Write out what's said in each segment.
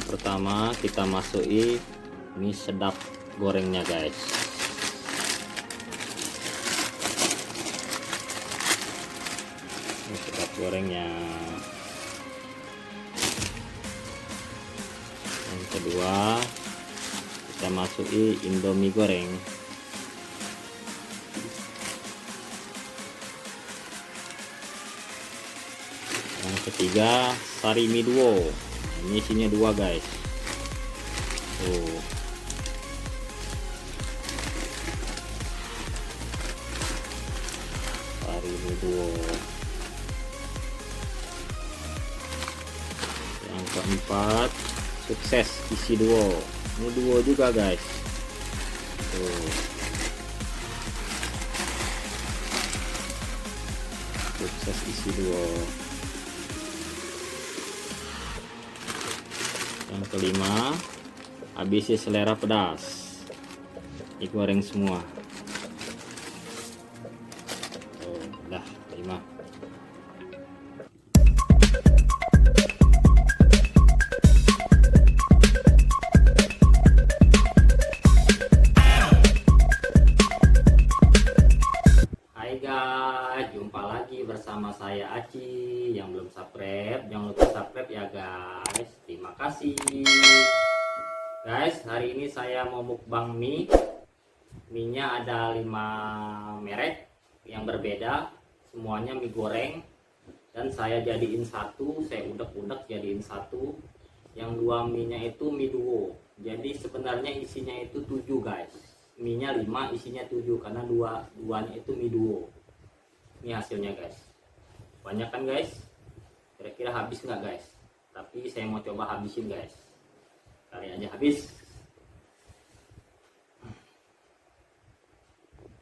Yang pertama kita masuki mie sedap gorengnya guys. Mie sedap gorengnya. Yang kedua kita masuki Indomie goreng. Yang ketiga sari mie duo. Ini isinya 2 guys. Tuh. Sari mie duo. Yang keempat sukses isi duo. Ini duo juga guys. Tuh. Sukses isi duo. Yang kelima habis selera pedas, digoreng semua. Udah 5. Hai guys, jumpa lagi bersama saya Aci. Yang belum subscribe jangan lupa subscribe ya guys. Terima kasih guys. Hari ini saya mau mukbang mie. Mie-nya ada 5 merek yang berbeda, semuanya mie goreng, dan saya jadiin satu, saya udek-udek jadiin satu. Yang 2 mie-nya itu mie duo, jadi sebenarnya isinya itu 7 guys. Mie-nya 5, isinya 7 karena duanya itu mie duo. Ini hasilnya guys. Banyak kan guys? Kira-kira habis nggak guys? Tapi saya mau coba habisin guys. Kali aja habis.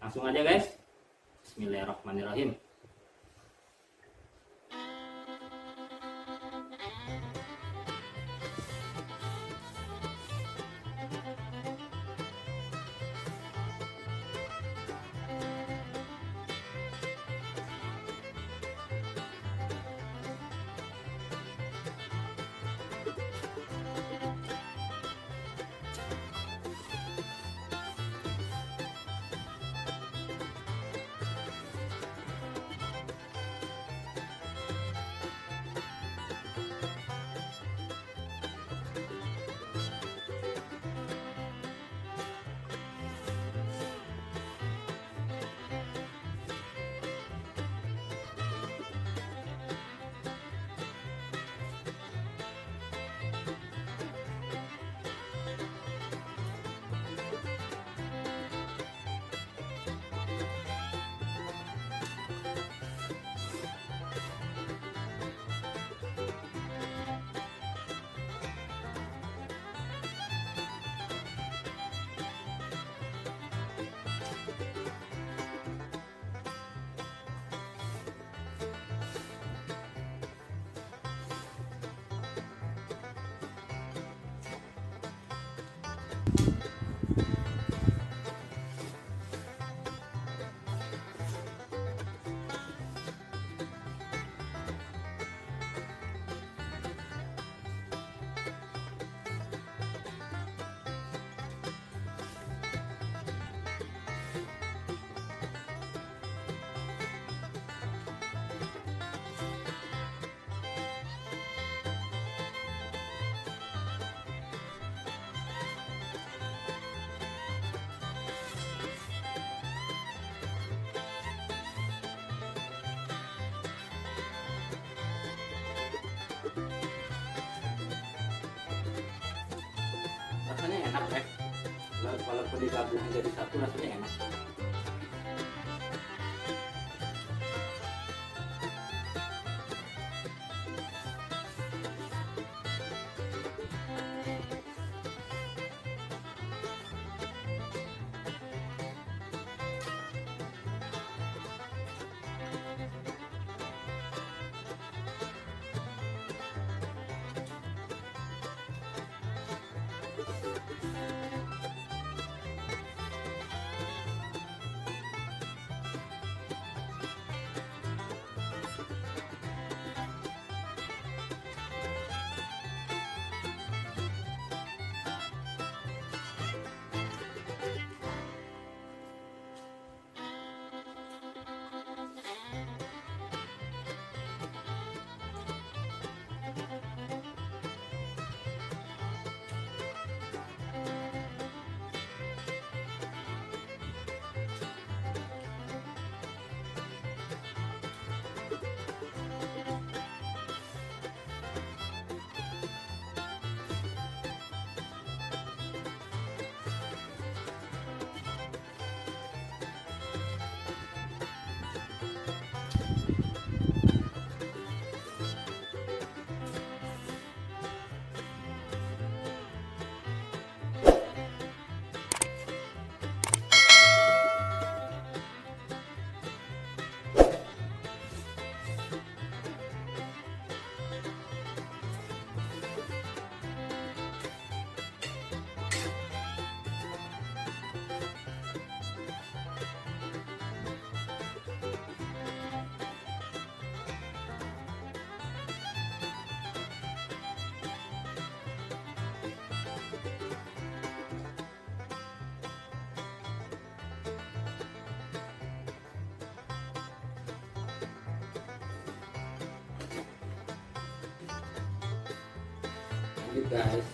Langsung aja guys. Bismillahirrahmanirrahim. Rasanya enak guys. Walaupun digabung jadi satu rasanya enak. Lanjut guys.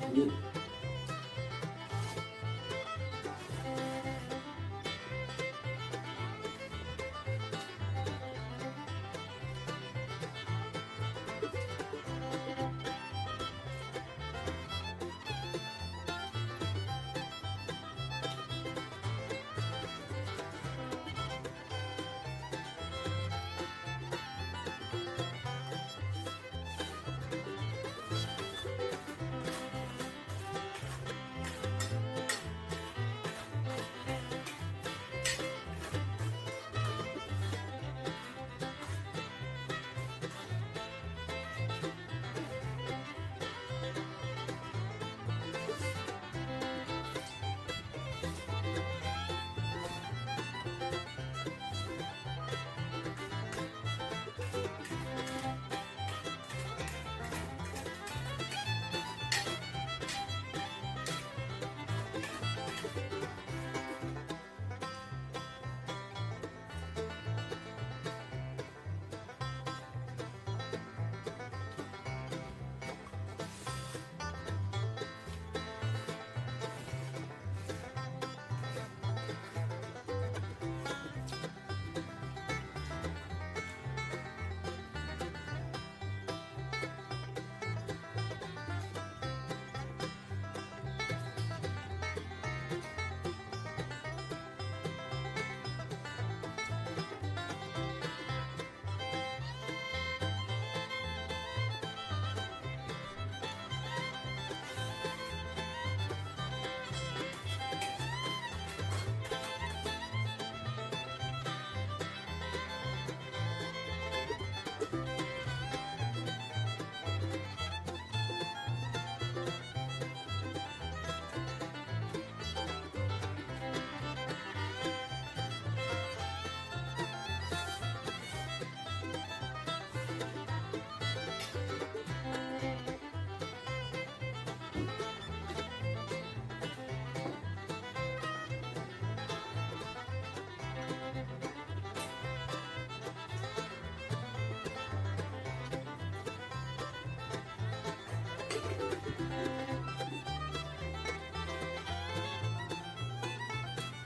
Lanjut.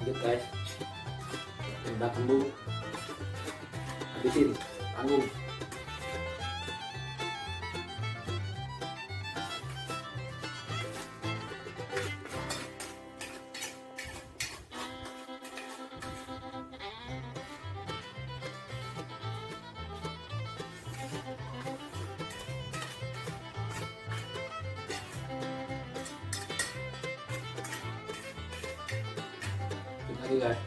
Lanjut guys, udah kembung, habisin, tanggung. Lagi guys.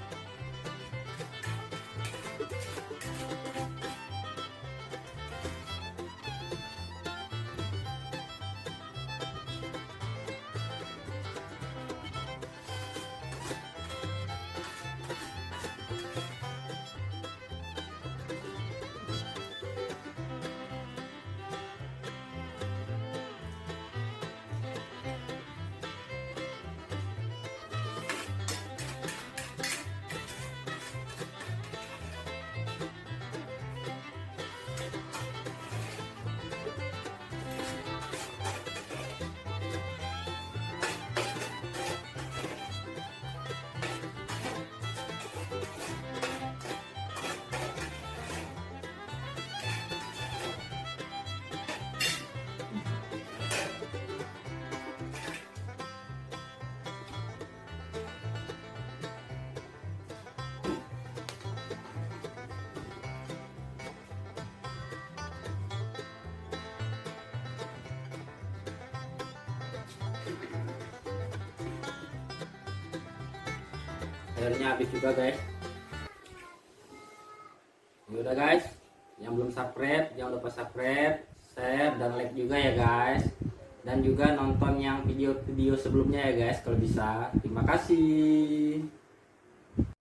Sayurnya habis juga guys. Ya udah guys, yang belum subscribe jangan lupa subscribe, share dan like juga ya guys. Dan juga nonton yang video-video sebelumnya ya guys kalau bisa. Terima kasih.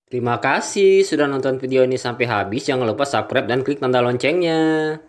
Terima kasih sudah nonton video ini sampai habis. Jangan lupa subscribe dan klik tanda loncengnya.